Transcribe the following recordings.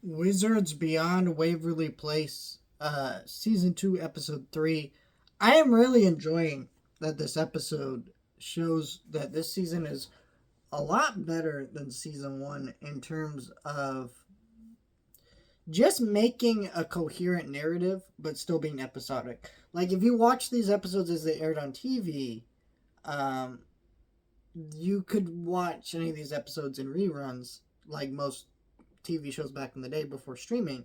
Wizards Beyond Waverly Place, Season 2, Episode 3. I am really enjoying that this episode shows that this season is a lot better than Season 1 in terms of just making a coherent narrative, but still being episodic. Like, if you watch these episodes as they aired on TV, um, you could watch any of these episodes in reruns, like most TV shows back in the day before streaming.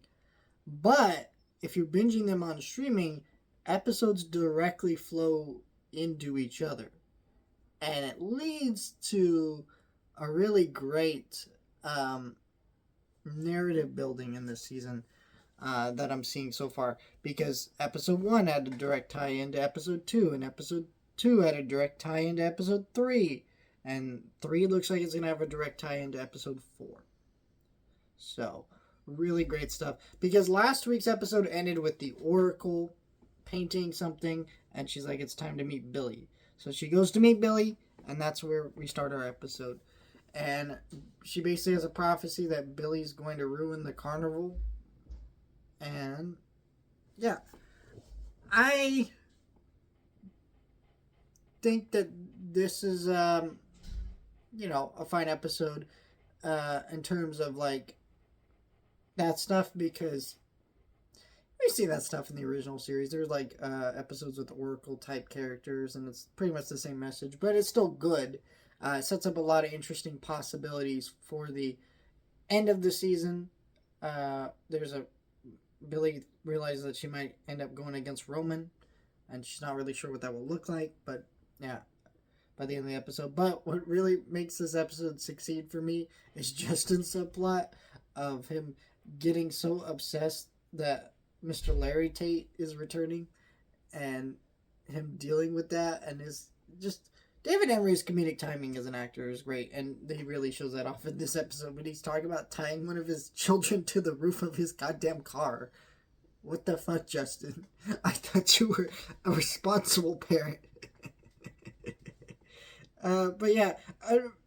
But if you're binging them on streaming, episodes directly flow into each other. And it leads to a really great narrative building in this season that I'm seeing so far. Because episode 1 had a direct tie into episode 2, and episode 2 had a direct tie into episode 3. And 3 looks like it's going to have a direct tie into episode 4. So, really great stuff. Because last week's episode ended with the Oracle painting something, and she's like, it's time to meet Billy. So she goes to meet Billy, and that's where we start our episode. And she basically has a prophecy that Billy's going to ruin the carnival. And, yeah. I think that this is, a fine episode in terms of, like, that stuff, because we see that stuff in the original series. There's like episodes with Oracle type characters, and it's pretty much the same message, but it's still good. It sets up a lot of interesting possibilities for the end of the season. There's a Billy realizes that she might end up going against Roman, and she's not really sure what that will look like. But yeah, by the end of the episode. But what really makes this episode succeed for me is Justin's subplot of him getting so obsessed that Mr. Larry Tate is returning, and him dealing with that, and his just David Emery's comedic timing as an actor is great, and he really shows that off in this episode when he's talking about tying one of his children to the roof of his goddamn car. What the fuck, Justin? I thought you were a responsible parent. But yeah,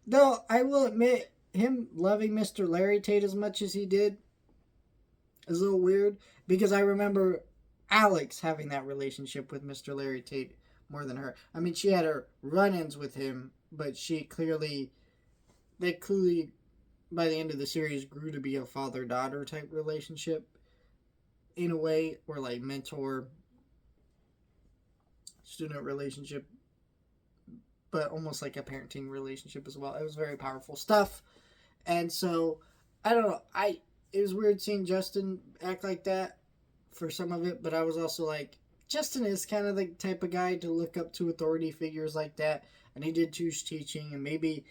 though I will admit, him loving Mr. Larry Tate as much as he did is a little weird, because I remember Alex having that relationship with Mr. Larry Tate more than her. I mean, she had her run-ins with him, but they clearly, by the end of the series, grew to be a father-daughter type relationship in a way, or like mentor-student relationship, but almost like a parenting relationship as well. It was very powerful stuff. And so, I don't know, it was weird seeing Justin act like that for some of it, but I was also like, Justin is kind of the type of guy to look up to authority figures like that, and he did choose teaching, and maybe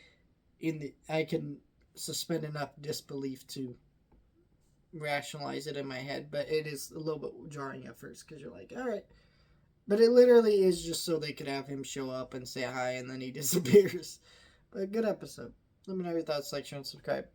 I can suspend enough disbelief to rationalize it in my head, but it is a little bit jarring at first, because you're like, all right. But it literally is just so they could have him show up and say hi, and then he disappears. But good episode. Let me know your thoughts, like, share, and subscribe.